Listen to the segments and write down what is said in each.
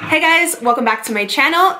Hey guys, welcome back to my channel.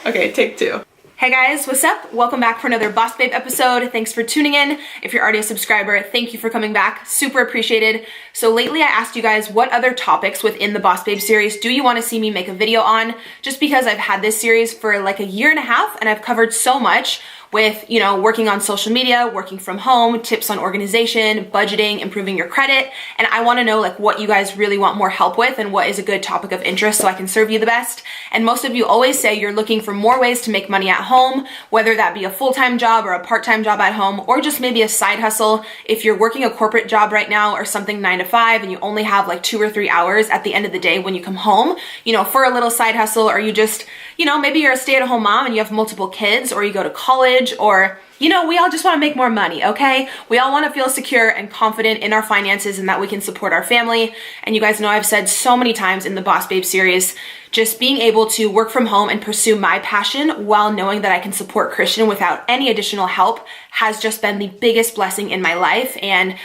Okay, take two. Hey guys, what's up? Welcome back for another Boss Babe episode. Thanks for tuning in. If you're already a subscriber, thank you for coming back. Super appreciated. So lately I asked you guys what other topics within the Boss Babe series do you want to see me make a video on, just because I've had this series for like a year and a half and I've covered so much with, you know, working on social media, working from home, tips on organization, budgeting, improving your credit. And I want to know like what you guys really want more help with and what is a good topic of interest so I can serve you the best. And most of you always say you're looking for more ways to make money at home, whether that be a full-time job or a part-time job at home, or just maybe a side hustle. If you're working a corporate job right now or something 9 to 5 and you only have like 2 or 3 hours at the end of the day when you come home, you know, for a little side hustle, or you just, you know, maybe you're a stay-at-home mom and you have multiple kids, or you go to college, or, you know, we all just want to make more money, okay? We all want to feel secure and confident in our finances and that we can support our family. And you guys know I've said so many times in the Boss Babe series, just being able to work from home and pursue my passion while knowing that I can support Christian without any additional help has just been the biggest blessing in my life. And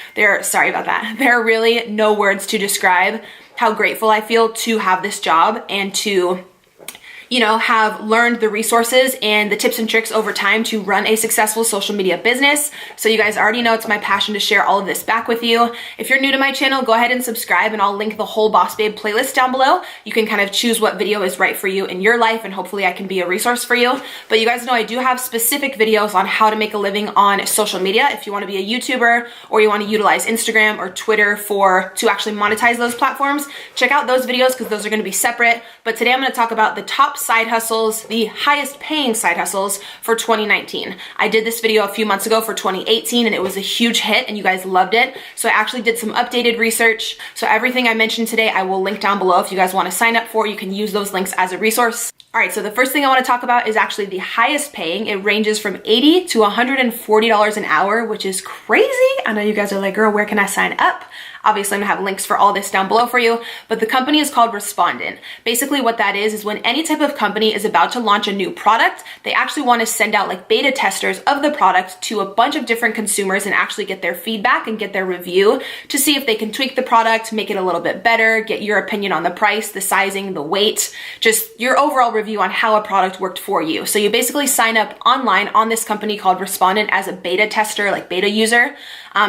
sorry about that. There are really no words to describe how grateful I feel to have this job and to, you know, have learned the resources and the tips and tricks over time to run a successful social media business. So you guys already know it's my passion to share all of this back with you. If you're new to my channel, go ahead and subscribe and I'll link the whole Boss Babe playlist down below. You can kind of choose what video is right for you in your life and hopefully I can be a resource for you. But you guys know I do have specific videos on how to make a living on social media. If you want to be a YouTuber or you want to utilize Instagram or Twitter to actually monetize those platforms, check out those videos because those are going to be separate. But today I'm going to talk about the top side hustles, the highest paying side hustles for 2019. I did this video a few months ago for 2018 and it was a huge hit and you guys loved it. So I actually did some updated research. So everything I mentioned today, I will link down below. If you guys want to sign up for, you can use those links as a resource. All right, so the first thing I want to talk about is actually the highest paying. It ranges from $80 to $140 an hour, which is crazy. I know you guys are like, girl, where can I sign up? Obviously, I'm gonna have links for all this down below for you, but the company is called Respondent. Basically what that is when any type of company is about to launch a new product, they actually wanna send out like beta testers of the product to a bunch of different consumers and actually get their feedback and get their review to see if they can tweak the product, make it a little bit better, get your opinion on the price, the sizing, the weight, just your overall review on how a product worked for you. So you basically sign up online on this company called Respondent as a beta tester, like beta user.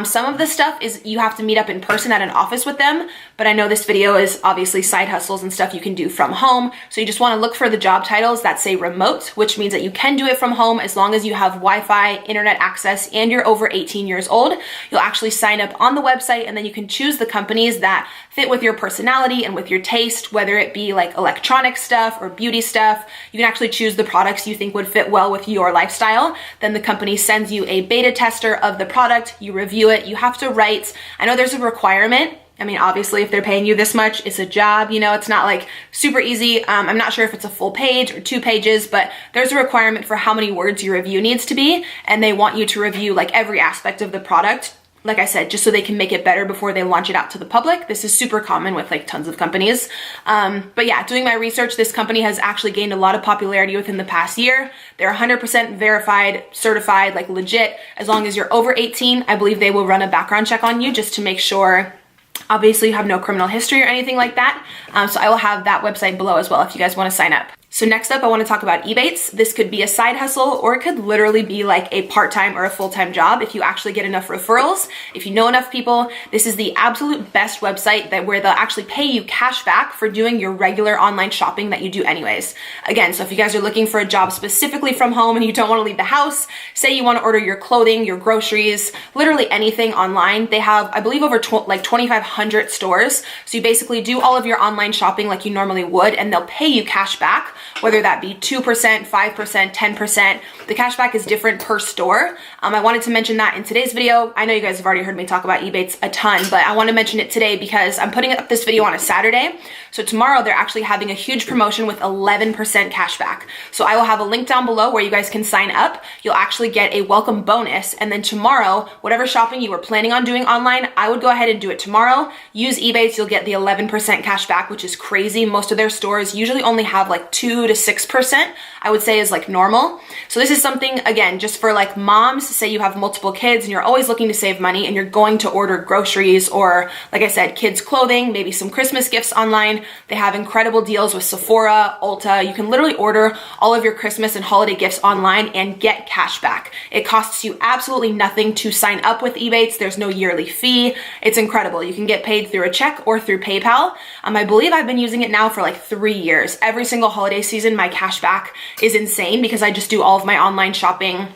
Some of the stuff is you have to meet up in person at an office with them, but I know this video is obviously side hustles and stuff you can do from home. So you just want to look for the job titles that say remote, which means that you can do it from home as long as you have Wi-Fi, internet access, and you're over 18 years old. You'll actually sign up on the website and then you can choose the companies that fit with your personality and with your taste, whether it be like electronic stuff or beauty stuff. You can actually choose the products you think would fit well with your lifestyle. Then the company sends you a beta tester of the product, you review it, you have to write, I know there's a requirement. I mean, obviously if they're paying you this much, it's a job, you know, it's not like super easy. I'm not sure if it's a full page or 2 pages, but there's a requirement for how many words your review needs to be. And they want you to review like every aspect of the product. Like I said, just so they can make it better before they launch it out to the public. This is super common with like tons of companies. But yeah, doing my research, this company has actually gained a lot of popularity within the past year. They're 100% verified, certified, like legit. As long as you're over 18, I believe they will run a background check on you just to make sure obviously you have no criminal history or anything like that. So I will have that website below as well if you guys want to sign up. So next up, I want to talk about Ebates. This could be a side hustle or it could literally be like a part-time or a full-time job if you actually get enough referrals, if you know enough people. This is the absolute best website where they'll actually pay you cash back for doing your regular online shopping that you do anyways. Again, so if you guys are looking for a job specifically from home and you don't want to leave the house, say you want to order your clothing, your groceries, literally anything online, they have, I believe, over like 2,500 stores. So you basically do all of your online shopping like you normally would and they'll pay you cash back, whether that be 2%, 5%, 10%. The cashback is different per store. I wanted to mention that in today's video. I know you guys have already heard me talk about Ebates a ton, but I want to mention it today because I'm putting up this video on a Saturday. So tomorrow they're actually having a huge promotion with 11% cashback. So I will have a link down below where you guys can sign up. You'll actually get a welcome bonus. And then tomorrow, whatever shopping you were planning on doing online, I would go ahead and do it tomorrow. Use Ebates, you'll get the 11% cashback, which is crazy. Most of their stores usually only have like 2 2 to 6%, I would say is like normal. So this is something, again, just for like moms, say you have multiple kids and you're always looking to save money and you're going to order groceries or, like I said, kids clothing, maybe some Christmas gifts online. They have incredible deals with Sephora, Ulta. You can literally order all of your Christmas and holiday gifts online and get cash back. It costs you absolutely nothing to sign up with Ebates. There's no yearly fee. It's incredible. You can get paid through a check or through PayPal. I believe I've been using it now for like 3 years. Every single holiday season, my cash back is insane because I just do all of my online shopping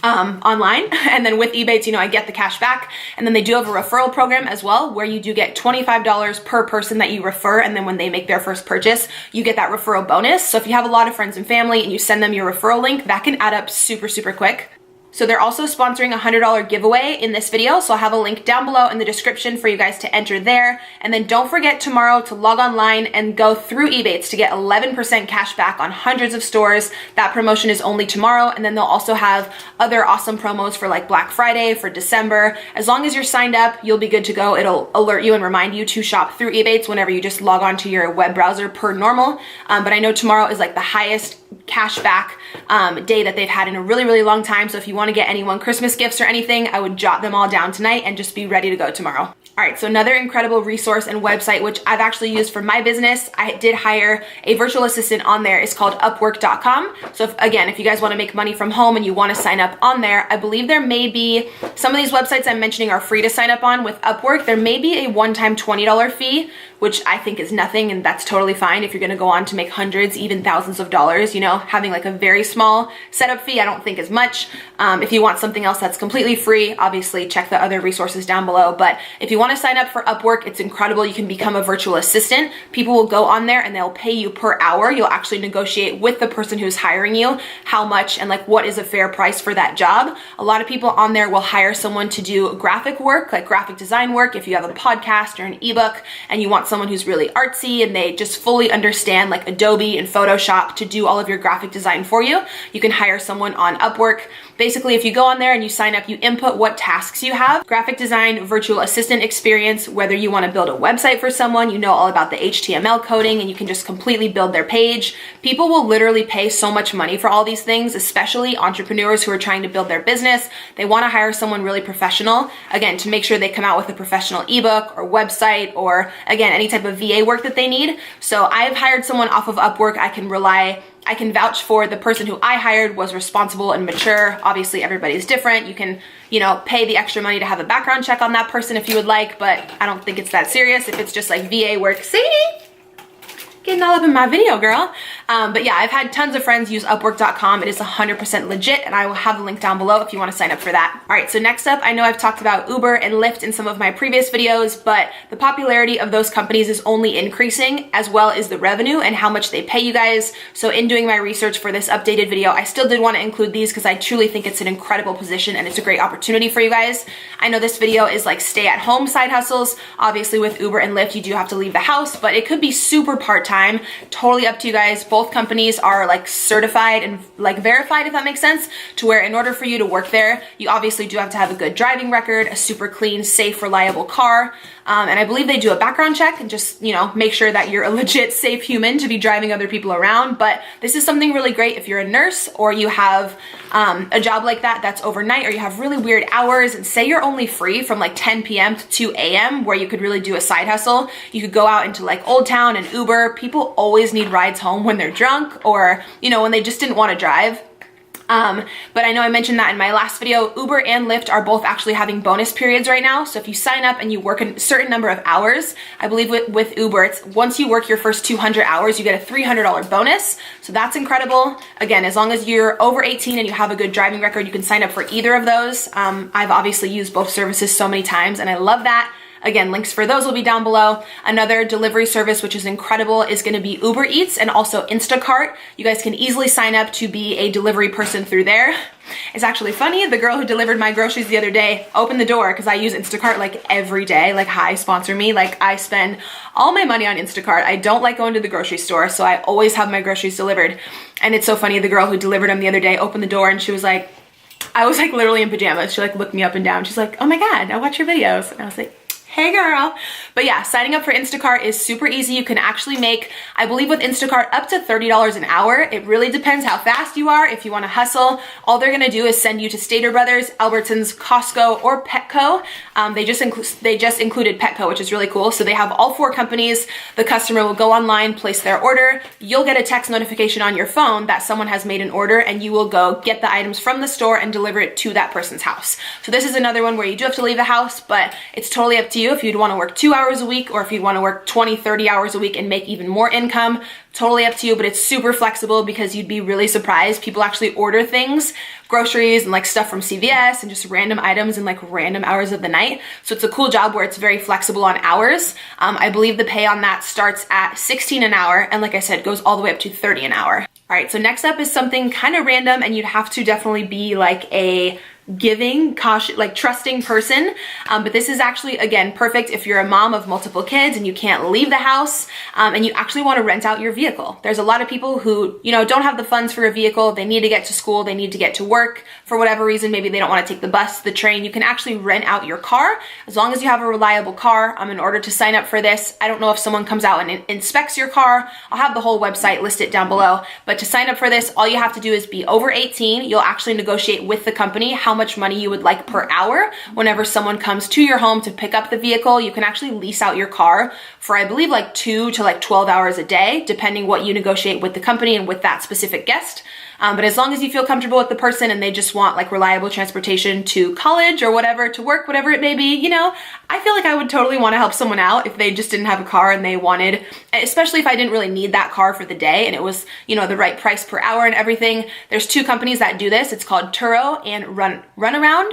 online. And then with Ebates, you know, I get the cash back. And then they do have a referral program as well, where you do get $25 per person that you refer. And then when they make their first purchase, you get that referral bonus. So if you have a lot of friends and family and you send them your referral link, that can add up super, super quick. So they're also sponsoring a $100 giveaway in this video. So I'll have a link down below in the description for you guys to enter there. And then don't forget tomorrow to log online and go through Ebates to get 11% cash back on hundreds of stores. That promotion is only tomorrow. And then they'll also have other awesome promos for like Black Friday, for December. As long as you're signed up, you'll be good to go. It'll alert you and remind you to shop through Ebates whenever you just log on to your web browser per normal. But I know tomorrow is like the highest cash back day that they've had in a really, really long time. So if you want to get anyone Christmas gifts or anything, I would jot them all down tonight and just be ready to go tomorrow. All right, so another incredible resource and website, which I've actually used for my business. I did hire a virtual assistant on there. It's called Upwork.com. So if you guys want to make money from home and you want to sign up on there, I believe there may be, some of these websites I'm mentioning are free to sign up on. With Upwork, there may be a one-time $20 fee, which I think is nothing, and that's totally fine if you're gonna go on to make hundreds, even thousands of dollars. You know, having like a very small setup fee I don't think is much. If you want something else that's completely free, obviously check the other resources down below. But if you wanna sign up for Upwork, it's incredible. You can become a virtual assistant. People will go on there and they'll pay you per hour. You'll actually negotiate with the person who's hiring you how much and like what is a fair price for that job. A lot of people on there will hire someone to do graphic work, like graphic design work. If you have a podcast or an ebook and you want someone who's really artsy and they just fully understand like Adobe and Photoshop to do all of your graphic design for you, you can hire someone on Upwork. Basically, if you go on there and you sign up, you input what tasks you have, graphic design, virtual assistant experience, whether you want to build a website for someone, you know all about the HTML coding and you can just completely build their page. People will literally pay so much money for all these things, especially entrepreneurs who are trying to build their business. They want to hire someone really professional, again, to make sure they come out with a professional ebook or website or, again, any type of VA work that they need. So I've hired someone off of Upwork. I can vouch for the person who I hired was responsible and mature. Obviously, everybody's different. You can, you know, pay the extra money to have a background check on that person if you would like, but I don't think it's that serious if it's just like VA work. Sadie, getting all up in my video, girl. But yeah, I've had tons of friends use Upwork.com. It is 100% legit, and I will have the link down below if you want to sign up for that. All right, so next up, I know I've talked about Uber and Lyft in some of my previous videos, but the popularity of those companies is only increasing, as well as the revenue and how much they pay you guys. So in doing my research for this updated video, I still did want to include these because I truly think it's an incredible position and it's a great opportunity for you guys. I know this video is like stay-at-home side hustles. Obviously with Uber and Lyft, you do have to leave the house, but it could be super part-time. Totally up to you guys. Both companies are like certified and like verified, if that makes sense, to where in order for you to work there, you obviously do have to have a good driving record, a super clean, safe, reliable car. And I believe they do a background check and just, you know, make sure that you're a legit safe human to be driving other people around. But this is something really great if you're a nurse or you have a job like that that's overnight, or you have really weird hours, and say you're only free from like 10 p.m. to 2 a.m. where you could really do a side hustle. You could go out into like Old Town and Uber. People always need rides home when they're drunk or, you know, when they just didn't want to drive. But I know I mentioned that in my last video. Uber and Lyft are both actually having bonus periods right now. So if you sign up and you work a certain number of hours, I believe with Uber, it's once you work your first 200 hours, you get a $300 bonus. So that's incredible. Again, as long as you're over 18 and you have a good driving record, you can sign up for either of those. I've obviously used both services so many times and I love that. Again, links for those will be down below. Another delivery service, which is incredible, is gonna be Uber Eats and also Instacart. You guys can easily sign up to be a delivery person through there. It's actually funny, the girl who delivered my groceries the other day opened the door because I use Instacart like every day, like hi, sponsor me. Like I spend all my money on Instacart. I don't like going to the grocery store, so I always have my groceries delivered. And it's so funny, the girl who delivered them the other day opened the door and she was like, I was like literally in pajamas. She like looked me up and down. She's like, oh my God, I watch your videos. And I was like, Hey girl. But yeah, signing up for Instacart is super easy. You can actually make, I believe with Instacart, up to $30 an hour. It really depends how fast you are. If you want to hustle, all they're going to do is send you to Stater Brothers, Albertsons, Costco, or Petco. They just included Petco, which is really cool. So they have all 4 companies. The customer will go online, place their order. You'll get a text notification on your phone that someone has made an order, and you will go get the items from the store and deliver it to that person's house. So this is another one where you do have to leave the house, but it's totally up to you if you'd want to work 2 hours a week or if you'd want to work 20, 30 hours a week and make even more income. Totally up to you, but it's super flexible because you'd be really surprised. People actually order things, groceries and like stuff from CVS and just random items in like random hours of the night. So it's a cool job where it's very flexible on hours. I believe the pay on that starts at $16 an hour. And like I said, goes all the way up to $30 an hour. All right, so next up is something kind of random, and you'd have to definitely be like a giving, cautious, like trusting person. But this is actually, again, perfect if you're a mom of multiple kids and you can't leave the house and you actually want to rent out your vehicle. There's a lot of people who, don't have the funds for a vehicle. They need to get to school. They need to get to work for whatever reason. Maybe they don't want to take the bus, the train. You can actually rent out your car as long as you have a reliable car. In order to sign up for this, I don't know if someone comes out and inspects your car. I'll have the whole website listed down below. But to sign up for this, all you have to do is be over 18. You'll actually negotiate with the company how much money you would like per hour. Whenever someone comes to your home to pick up the vehicle, you can actually lease out your car for, I believe, like 2 to like 12 hours a day, depending what you negotiate with the company and with that specific guest. But as long as you feel comfortable with the person and they just want like reliable transportation to college or whatever, to work, whatever it may be, I feel like I would totally want to help someone out if they just didn't have a car and they wanted, especially if I didn't really need that car for the day and it was, the right price per hour and everything. There's 2 companies that do this. It's called Turo and Runaround,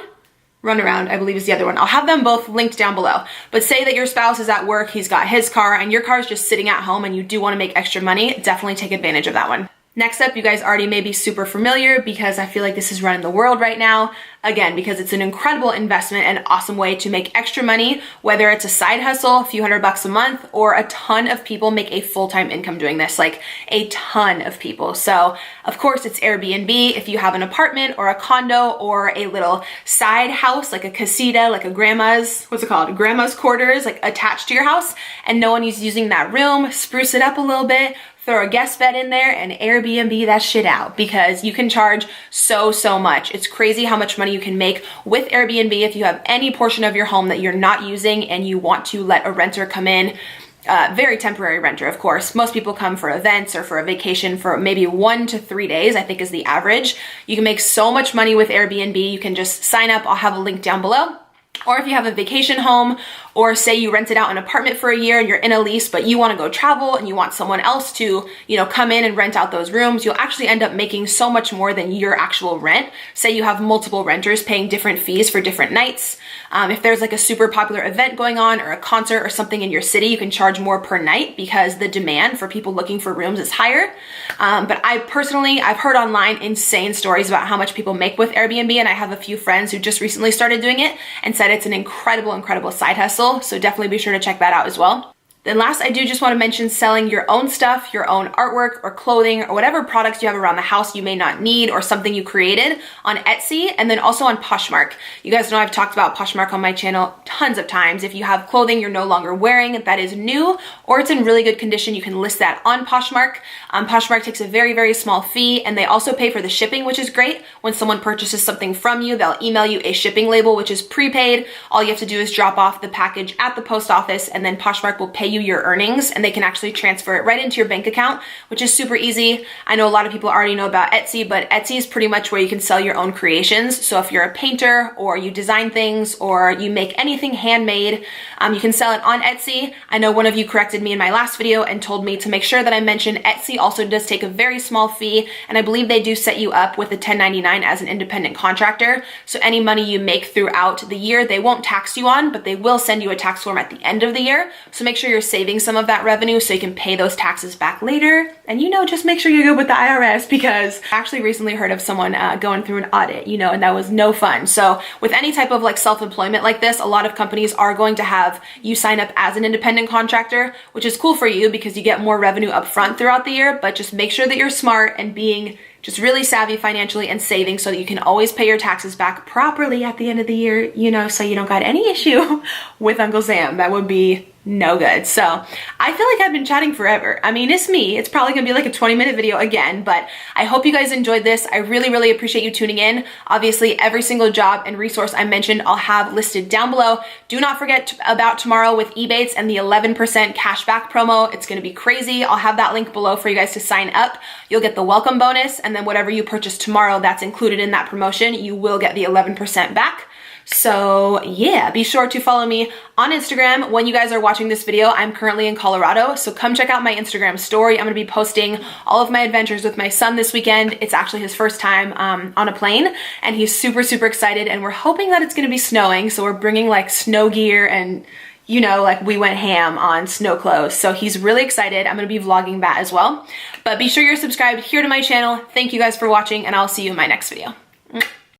I believe is the other one. I'll have them both linked down below. But say that your spouse is at work, he's got his car, and your car is just sitting at home and you do want to make extra money, definitely take advantage of that one. Next up, you guys already may be super familiar because I feel like this is running the world right now. Again, because it's an incredible investment and awesome way to make extra money, whether it's a side hustle, a few $100 a month, or a ton of people make a full-time income doing this, like a ton of people. So of course it's Airbnb. If you have an apartment or a condo or a little side house, like a casita, like a grandma's quarters, like attached to your house, and no one is using that room, spruce it up a little bit, throw a guest bed in there and Airbnb that shit out because you can charge so much. It's crazy how much money you can make with Airbnb if you have any portion of your home that you're not using and you want to let a renter come in. Very temporary renter, of course. Most people come for events or for a vacation for maybe 1 to 3 days, I think is the average. You can make so much money with Airbnb. You can just sign up. I'll have a link down below. Or if you have a vacation home, or say you rented out an apartment for a year and you're in a lease, but you want to go travel and you want someone else to, come in and rent out those rooms, you'll actually end up making so much more than your actual rent. Say you have multiple renters paying different fees for different nights. If there's like a super popular event going on or a concert or something in your city, you can charge more per night because the demand for people looking for rooms is higher. But I've heard online insane stories about how much people make with Airbnb, and I have a few friends who just recently started doing it and said it's an incredible side hustle. So definitely be sure to check that out as well. Then last, I do just want to mention selling your own stuff, your own artwork or clothing or whatever products you have around the house you may not need or something you created on Etsy, and then also on Poshmark. You guys know I've talked about Poshmark on my channel tons of times. If you have clothing you're no longer wearing that is new or it's in really good condition, you can list that on Poshmark. Poshmark takes a very small fee, and they also pay for the shipping, which is great. When someone purchases something from you, they'll email you a shipping label, which is prepaid. All you have to do is drop off the package at the post office, and then Poshmark will pay you your earnings, and they can actually transfer it right into your bank account, which is super easy. I know a lot of people already know about Etsy, but Etsy is pretty much where you can sell your own creations. So if you're a painter or you design things or you make anything handmade, you can sell it on Etsy. I know one of you corrected me in my last video and told me to make sure that I mention Etsy also does take a very small fee, and I believe they do set you up with a 1099 as an independent contractor. So any money you make throughout the year, they won't tax you on, but they will send you a tax form at the end of the year. So make sure you're you're saving some of that revenue so you can pay those taxes back later. And you know, just make sure you're good with the IRS, because I actually recently heard of someone going through an audit, you know, and that was no fun. So with any type of like self-employment like this, a lot of companies are going to have you sign up as an independent contractor, which is cool for you because you get more revenue up front throughout the year, but just make sure that you're smart and being just really savvy financially and saving so that you can always pay your taxes back properly at the end of the year, you know, so you don't got any issue with Uncle Sam. That would be no good. So I feel like I've been chatting forever. I mean, it's me. It's probably gonna be like a 20-minute video again, but I hope you guys enjoyed this. I really, really appreciate you tuning in. Obviously, every single job and resource I mentioned, I'll have listed down below. Do not forget about tomorrow with Ebates and the 11% cashback promo. It's gonna be crazy. I'll have that link below for you guys to sign up. You'll get the welcome bonus, and then whatever you purchase tomorrow that's included in that promotion, you will get the 11% back. So yeah, be sure to follow me on Instagram. When you guys are watching this video, I'm currently in Colorado, so come check out my Instagram story. I'm gonna be posting all of my adventures with my son this weekend. It's actually his first time on a plane, and he's super, super excited, and we're hoping that it's gonna be snowing, so we're bringing like snow gear and, you know, like we went ham on snow clothes. So he's really excited. I'm gonna be vlogging that as well. But be sure you're subscribed here to my channel. Thank you guys for watching, and I'll see you in my next video.